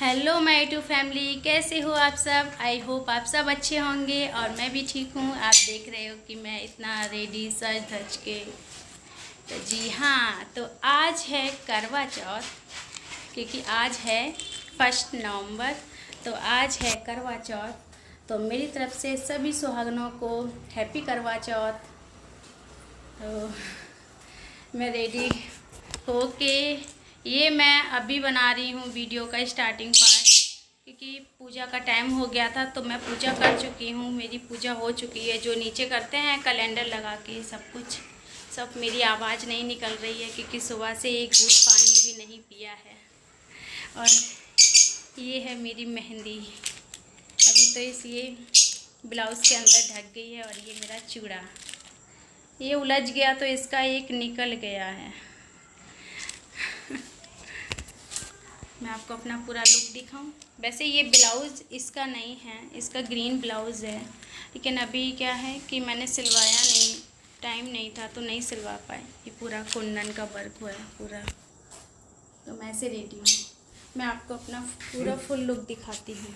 Hello my YouTube family, कैसे हो आप सब। आई होप आप सब अच्छे होंगे और मैं भी ठीक हूँ। आप देख रहे हो कि मैं इतना रेडी सज धज के, तो जी हाँ, तो आज है करवा चौथ, क्योंकि आज है 1 नवंबर। तो आज है करवा चौथ, तो मेरी तरफ से सभी सुहागनों को हैप्पी करवा चौथ। तो मैं रेडी होके, ये मैं अभी बना रही हूँ वीडियो का स्टार्टिंग पार्ट, क्योंकि पूजा का टाइम हो गया था। तो मैं पूजा कर चुकी हूँ, मेरी पूजा हो चुकी है। जो नीचे करते हैं कैलेंडर लगा के सब कुछ, सब। मेरी आवाज़ नहीं निकल रही है क्योंकि सुबह से एक घूंट पानी भी नहीं पिया है। और ये है मेरी मेहंदी, अभी तो ये ब्लाउज़ के अंदर ढक गई है। और ये मेरा चूड़ा, ये उलझ गया तो इसका एक निकल गया है। मैं आपको अपना पूरा लुक दिखाऊं। वैसे ये ब्लाउज़ इसका नहीं है, इसका ग्रीन ब्लाउज़ है, लेकिन अभी क्या है कि मैंने सिलवाया नहीं, टाइम नहीं था तो नहीं सिलवा पाए। ये पूरा कुंदन का वर्क हुआ है पूरा, तो मैं ऐसे रेडी हूँ। मैं आपको अपना पूरा फुल लुक दिखाती हूँ,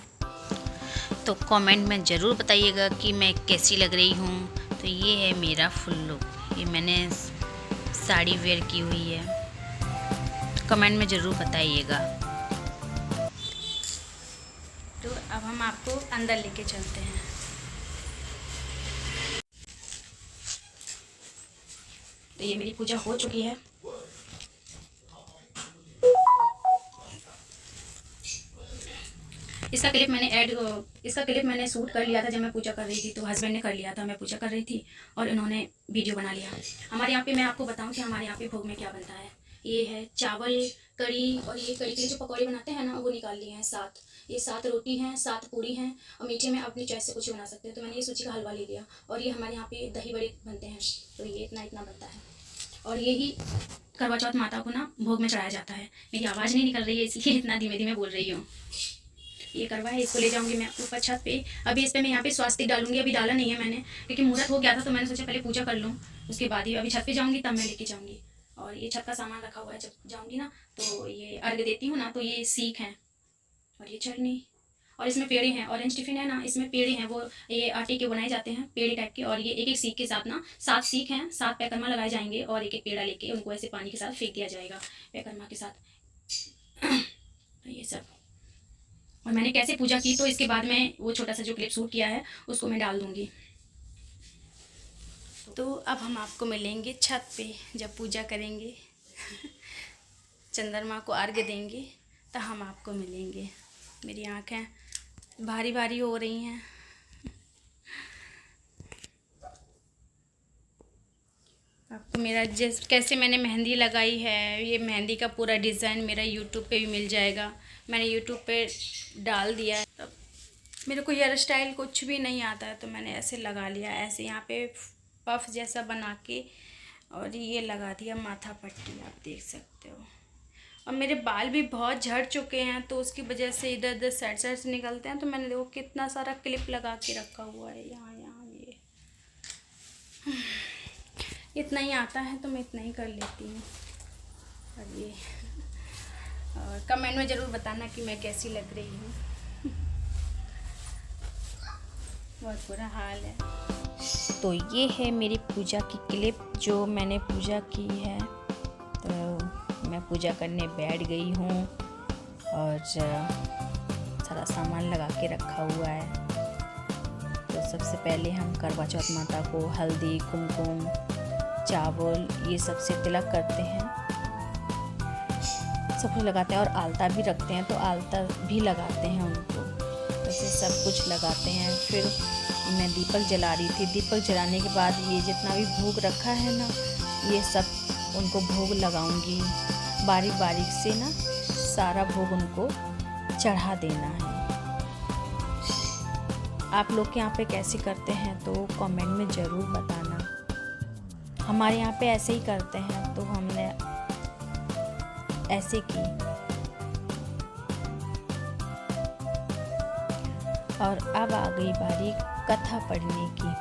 तो कमेंट में ज़रूर बताइएगा कि मैं कैसी लग रही हूँ। तो ये है मेरा फुल लुक, ये मैंने साड़ी वेयर की हुई है। तो कमेंट में ज़रूर बताइएगा। तो अब हम आपको अंदर लेके चलते हैं। तो ये मेरी पूजा हो चुकी है। इसका क्लिप मैंने शूट कर लिया था जब मैं पूजा कर रही थी। तो हस्बैंड ने कर लिया था, मैं पूजा कर रही थी और इन्होंने वीडियो बना लिया। हमारे यहाँ पे, मैं आपको बताऊं कि हमारे यहाँ पे भोग में क्या बनता है। ये है चावल कड़ी, और ये कड़ी के लिए जो पकौड़े बनाते हैं ना, वो निकाल लिए हैं 7। ये 7 रोटी हैं, 7 पूरी हैं, और मीठे में अपनी चॉइस से कुछ बना सकते हैं। तो मैंने ये सूजी का हलवा ले लिया। और ये हमारे यहाँ पे दही बड़े बनते हैं, तो ये इतना इतना बनता है। और यही करवा चौथ माता को ना भोग में चढ़ाया जाता है। मेरी आवाज़ नहीं निकल रही है इसलिए इतना धीमे धीमे बोल रही हूँ। ये करवा है, इसको ले जाऊंगी मैं ऊपर छत पे। अभी इस पे मैं यहाँ पे स्वास्तिक डालूंगी, अभी डाला नहीं है मैंने, क्योंकि मुहूर्त हो गया था। तो मैंने सोचा पहले पूजा कर लूँ, उसके बाद ही अभी छत पे जाऊंगी, तब मैं लेके जाऊंगी। और ये छत का सामान रखा हुआ है, जब जाऊंगी ना तो ये अर्घ देती हूँ ना, तो ये सीख हैं और ये चटनी, और इसमें पेड़े हैं। ऑरेंज टिफिन है ना, इसमें पेड़े हैं, वो ये आटे के बनाए जाते हैं पेड़े टाइप के। और ये एक एक सीख के साथ ना 7 सीख हैं, 7 पैकरमा लगाए जाएंगे, और एक एक पेड़ा लेके उनको ऐसे पानी के साथ फेंक दिया जाएगा पैकरमा के साथ। तो ये सब, और मैंने कैसे पूजा की तो इसके बाद में वो छोटा सा जो क्लिप शूट किया है उसको मैं डाल दूंगी। तो अब हम आपको मिलेंगे छत पे जब पूजा करेंगे। चंद्रमा को अर्घ्य देंगे तो हम आपको मिलेंगे। मेरी आँखें भारी भारी हो रही हैं। आपको मेरा कैसे मैंने मेहंदी लगाई है, ये मेहंदी का पूरा डिज़ाइन मेरा यूट्यूब पे भी मिल जाएगा। मैंने यूट्यूब पे डाल दिया है। तब मेरे को हेयर स्टाइल कुछ भी नहीं आता है, तो मैंने ऐसे लगा लिया, ऐसे यहाँ पे पफ जैसा बना के, और ये लगा दिया माथा पट्टी, आप देख सकते हो। और मेरे बाल भी बहुत झड़ चुके हैं, तो उसकी वजह से इधर उधर साइड साइड से निकलते हैं। तो मैंने देखो कितना सारा क्लिप लगा के रखा हुआ है यहाँ यहाँ। ये इतना ही आता है तो मैं इतना ही कर लेती हूँ। और ये, और कमेंट में ज़रूर बताना कि मैं कैसी लग रही हूँ। बहुत बुरा हाल है। तो ये है मेरी पूजा की क्लिप जो मैंने पूजा की है। तो मैं पूजा करने बैठ गई हूँ और सारा सामान लगा के रखा हुआ है। तो सबसे पहले हम करवा चौथ माता को हल्दी, कुमकुम, चावल ये सबसे तिलक करते हैं, सब कुछ लगाते हैं। और आलता भी रखते हैं, तो आलता भी लगाते हैं उनको, ऐसे सब कुछ लगाते हैं। फिर मैं दीपक जला रही थी। दीपक जलाने के बाद ये जितना भी भोग रखा है ना, ये सब उनको भोग लगाऊंगी। बारीक बारीक से ना सारा भोग उनको चढ़ा देना है। आप लोग के यहाँ पे कैसे करते हैं तो कमेंट में ज़रूर बताना। हमारे यहाँ पे ऐसे ही करते हैं, तो हमने ऐसे की। और अब आ गई बारी कथा पढ़ने की।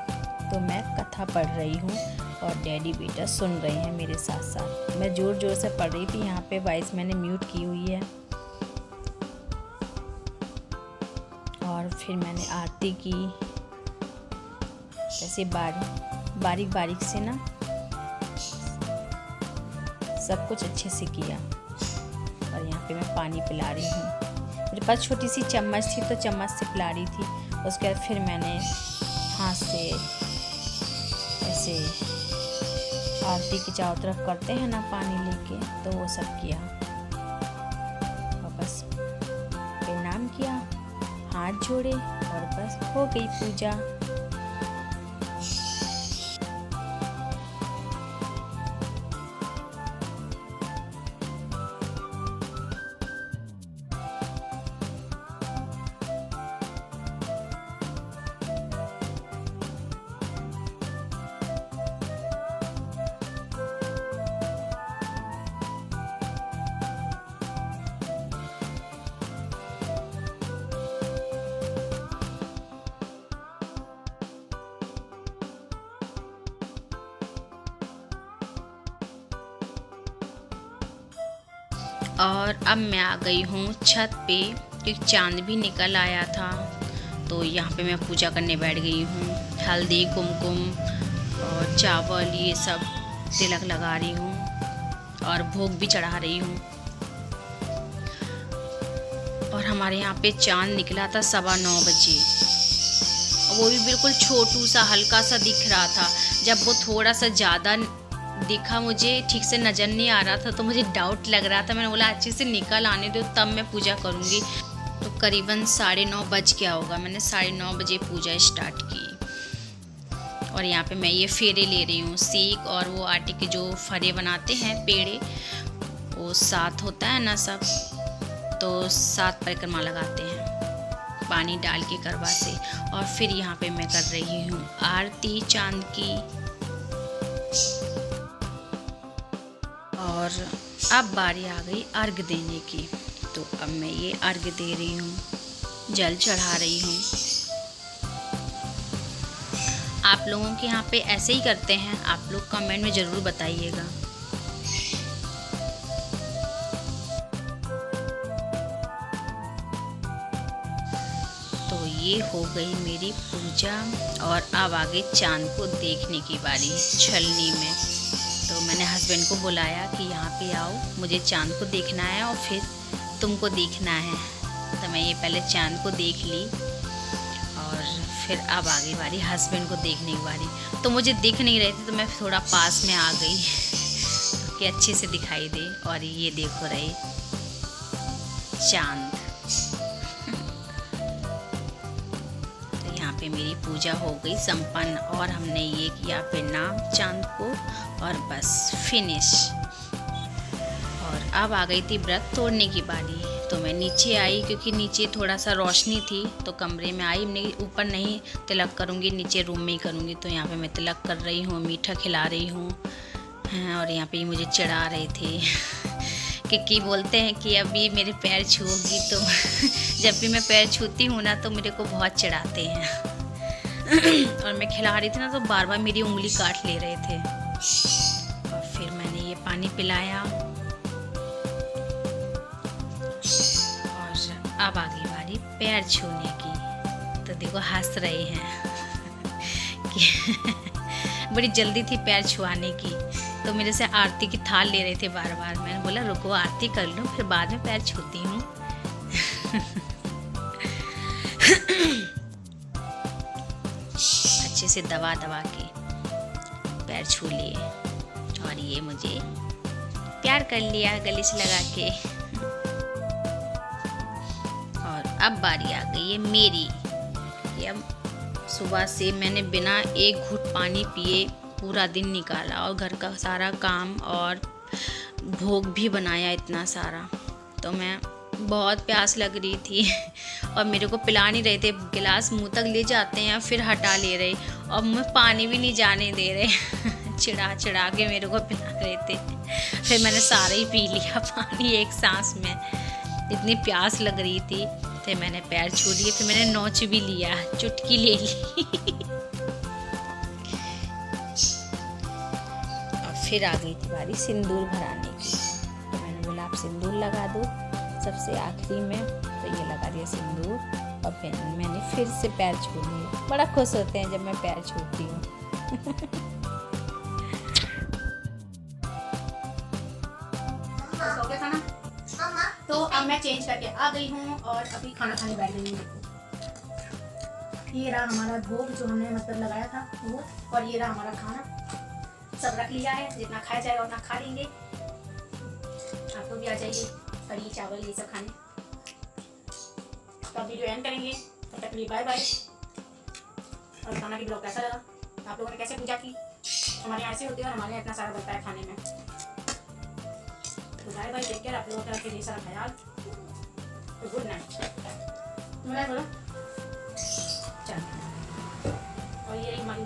तो मैं कथा पढ़ रही हूँ और डैडी बेटा सुन रहे हैं मेरे साथ साथ। मैं ज़ोर ज़ोर से पढ़ रही थी, यहाँ पे वॉइस मैंने म्यूट की हुई है। और फिर मैंने आरती की। ऐसे बारीक बारीक से ना सब कुछ अच्छे से किया। और यहाँ पे मैं पानी पिला रही हूँ। मेरे पास छोटी सी चम्मच थी तो चम्मच से पिला रही थी। उसके बाद फिर मैंने हाथ से ऐसे आरती की चारों तरफ करते हैं ना पानी लेके, तो वो सब किया और बस प्रणाम किया, हाथ जोड़े और बस हो गई पूजा। और अब मैं आ गई हूँ छत पे, क्योंकि चांद भी निकल आया था। तो यहाँ पे मैं पूजा करने बैठ गई हूँ। हल्दी कुमकुम और चावल ये सब तिलक लगा रही हूँ और भोग भी चढ़ा रही हूँ। और हमारे यहाँ पे चांद निकला था 9:15 बजे। वो भी बिल्कुल छोटू सा हल्का सा दिख रहा था। जब वो थोड़ा सा ज़्यादा दिखा, मुझे ठीक से नज़र नहीं आ रहा था तो मुझे डाउट लग रहा था। मैंने बोला अच्छे से निकल आने दो तब मैं पूजा करूँगी। तो करीबन 9:30 बज गया होगा। मैंने 9:30 बजे पूजा स्टार्ट की। और यहाँ पे मैं ये फेरे ले रही हूँ, सीख और वो आटे के जो फरे बनाते हैं पेड़े, वो 7 होता है ना सब, तो 7 परिक्रमा लगाते हैं पानी डाल के करवा से। और फिर यहाँ पे मैं कर रही हूँ आरती चांद की। और अब बारी आ गई अर्घ देने की। तो अब मैं ये अर्घ दे रही हूँ, जल चढ़ा रही हूँ। आप लोगों के यहाँ पे ऐसे ही करते हैं? आप लोग कमेंट में ज़रूर बताइएगा। तो ये हो गई मेरी पूजा और अब आगे चांद को देखने की बारी छलनी में। तो मैंने हस्बैंड को बुलाया कि यहाँ पे आओ, मुझे चांद को देखना है और फिर तुमको देखना है। तो मैं ये पहले चांद को देख ली और फिर अब आ गई बारी हस्बैंड को देखने की बारी। तो मुझे दिख नहीं रहे थे तो मैं थोड़ा पास में आ गई कि अच्छे से दिखाई दे। और ये देखो रहे चांद। तो यहाँ पे मेरी पूजा हो गई संपन्न और हमने ये किया प्रणाम चांद को और बस फिनिश। और अब आ गई थी व्रत तोड़ने की बारी। तो मैं नीचे आई क्योंकि नीचे थोड़ा सा रोशनी थी, तो कमरे में आई। मैं ऊपर नहीं तिलक करूँगी, नीचे रूम में ही करूँगी। तो यहाँ पे मैं तिलक कर रही हूँ, मीठा खिला रही हूँ। और यहाँ पे मुझे चढ़ा रहे थे क्योंकि बोलते हैं कि अभी मेरे पैर छूओगी तो जब भी मैं पैर छूती हूँ ना तो मेरे को बहुत चढ़ाते हैं। और मैं खिला रही थी ना तो बार बार मेरी उंगली काट ले रहे थे। और फिर मैंने ये पानी पिलाया और अब आ गई बारी पैर छूने की। तो देखो हंस रहे हैं कि बड़ी जल्दी थी पैर छुआने की। तो मेरे से आरती की थाल ले रहे थे बार बार। मैंने बोला रुको आरती कर लो फिर बाद में पैर छूती हूँ। अच्छे से दबा दबा के पैर छू लिए और ये मुझे प्यार कर लिया गले से लगा के। और अब बारी आ गई है मेरी। अब सुबह से मैंने बिना एक घूंट पानी पिए पूरा दिन निकाला और घर का सारा काम और भोग भी बनाया इतना सारा। तो मैं बहुत प्यास लग रही थी और मेरे को पिला नहीं रहे थे। गिलास मुंह तक ले जाते हैं फिर हटा ले रहे और मैं पानी भी नहीं जाने दे रहे। चिढ़ा चिढ़ा के मेरे को पिला रहे थे। फिर मैंने सारा ही पी लिया पानी एक सांस में, इतनी प्यास लग रही थी। फिर मैंने पैर छू लिए, फिर मैंने नोच भी लिया, चुटकी ले ली। फिर आ गई थी बारी सिंदूर भराने की। तो मैंने बोला आप सिंदूर लगा दो सबसे आखिरी में। तो ये लगा दिया सिंदूर और फिर मैंने फिर से पैर छू लिए। बड़ा खुश होते हैं जब मैं पैर छूती हूँ। हो गया खाना, तो अब मैं चेंज करके आ गई हूँ और अभी खाना खाने बैठ गई हूँ। ये रहा हमारा भोग जो हमने मतलब लगाया था वो, और ये रहा हमारा खाना। सब रख लिया है, जितना खाया जाएगा उतना खा लेंगे। आप लोग भी आ जाइए कढ़ी चावल ये सब खाने। तो अब वीडियो एंड करेंगे, तब तक के लिए बाय बाय। और खाना की ब्लॉग कैसा लगा, आप लोगों ने कैसे पूजा की, हमारे यहाँ ऐसे होती है और हमारे यहाँ इतना सारा बनता है खाने में। तो बाय बाय, टेक केयर, आप लोगों का रखें ढेर सारा ख्याल। तो गुड नाइट। मैं बोलो चल। और ये हमारी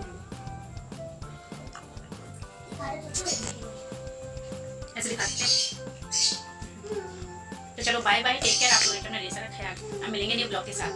ऐसे दिखाते हैं। तो चलो बाय बाय, टेक केयर, आप लोगों का ढेर सारा ख्याल। हम मिलेंगे न्यू ब्लॉग के साथ।